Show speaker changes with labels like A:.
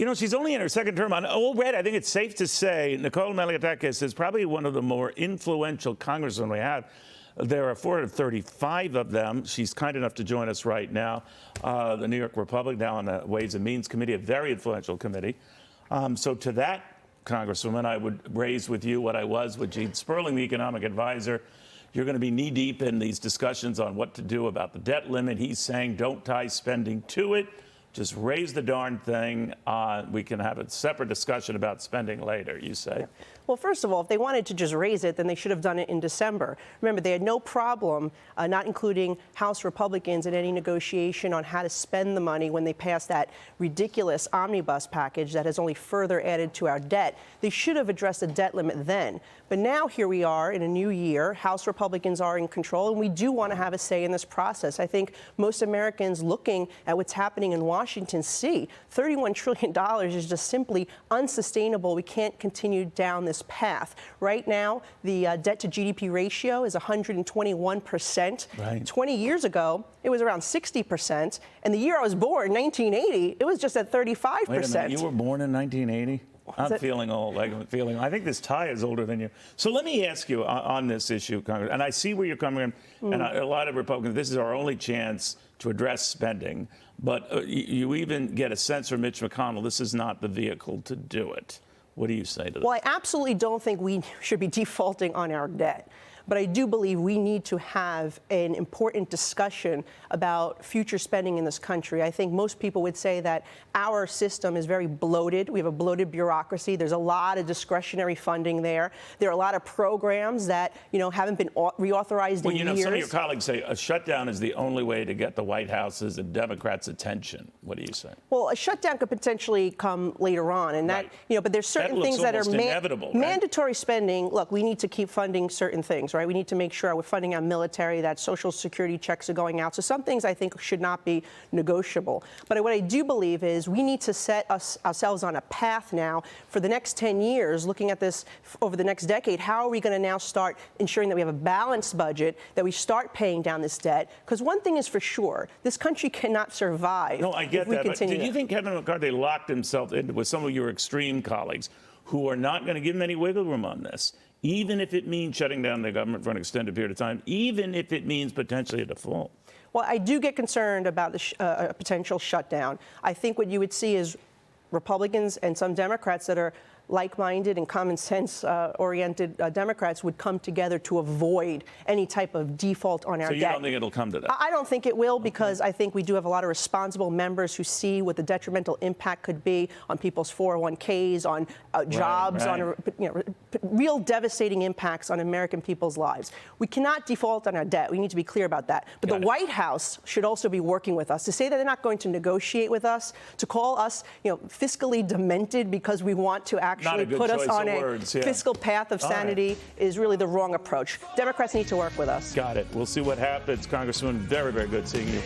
A: You know, she's only in her second term. On old red, I think it's safe to say Nicole Malliotakis is probably one of the more influential congressmen we have. There are 435 of them. She's kind enough to join us right now. The New York Republic, now on the Ways and Means Committee, a very influential committee. So to that Congresswoman, I would raise with you what I was with Gene Sperling, the economic advisor. You're going to be knee-deep in these discussions on what to do about the debt limit. He's saying don't tie spending to it. Just raise the darn thing. We can have a separate discussion about spending later, you say?
B: Well, first of all, if they wanted to just raise it, then they should have done it in December. Remember, they had no problem not including House Republicans in any negotiation on how to spend the money when they passed that ridiculous omnibus package that has only further added to our debt. They should have addressed the debt limit then. But now here we are in a new year. House Republicans are in control, and we do want to have a say in this process. I think most Americans looking at what's happening in Washington see $31 trillion is just simply unsustainable. We can't continue down this path. Right now, the debt to GDP ratio is 121%.
A: Right.
B: 20 years ago, it was around 60%. And the year I was born, 1980, it was just at 35%.
A: Wait a minute, you were born in 1980? I'm feeling old. I think this tie is older than you. So let me ask you on this issue, Congress, and I see where you're coming from, and a lot of Republicans, this is our only chance to address spending, but you even get a sense from Mitch McConnell, this is not the vehicle to do it. What do you say to that?
B: Well, I absolutely don't think we should be defaulting on our debt. But I do believe we need to have an important discussion about future spending in this country. I think most people would say that our system is very bloated. We have a bloated bureaucracy. There's a lot of discretionary funding there. There are a lot of programs that, haven't been reauthorized in years.
A: Some of your colleagues say a shutdown is the only way to get the White House's and Democrats' attention. What do you say?
B: Well, a shutdown could potentially come later on, and that, but there's certain things that are
A: inevitable, right?
B: Mandatory spending. Look, we need to keep funding certain things. Right? We need to make sure we're funding our military, that Social Security checks are going out. So some things I think should not be negotiable. But what I do believe is we need to set ourselves on a path now for the next 10 years, looking at this over the next decade. How are we going to now start ensuring that we have a balanced budget, that we start paying down this debt? Because one thing is for sure, this country cannot survive.
A: No, I get
B: if we
A: that. But
B: continue.
A: did you think Kevin McCarthy locked himself in with some of your extreme colleagues who are not going to give him any wiggle room on this? Even if it means shutting down the government for an extended period of time, even if it means potentially a default? Well,
B: I do get concerned about the potential shutdown. I think what you would see is Republicans and some Democrats that are like-minded and common sense-oriented Democrats would come together to avoid any type of default on our debt.
A: So you don't think it'll come to that?
B: I don't think it will, because I think we do have a lot of responsible members who see what the detrimental impact could be on people's 401ks, on jobs, on real devastating impacts on American people's lives. We cannot default on our debt. We need to be clear about that. But the White House should also be working with us. To say that they're not going to negotiate with us, to call us, fiscally demented because we want to actually put us on a fiscal path of sanity is really the wrong approach. Democrats need to work with us.
A: Got it. We'll see what happens. Congresswoman, very, very good seeing you.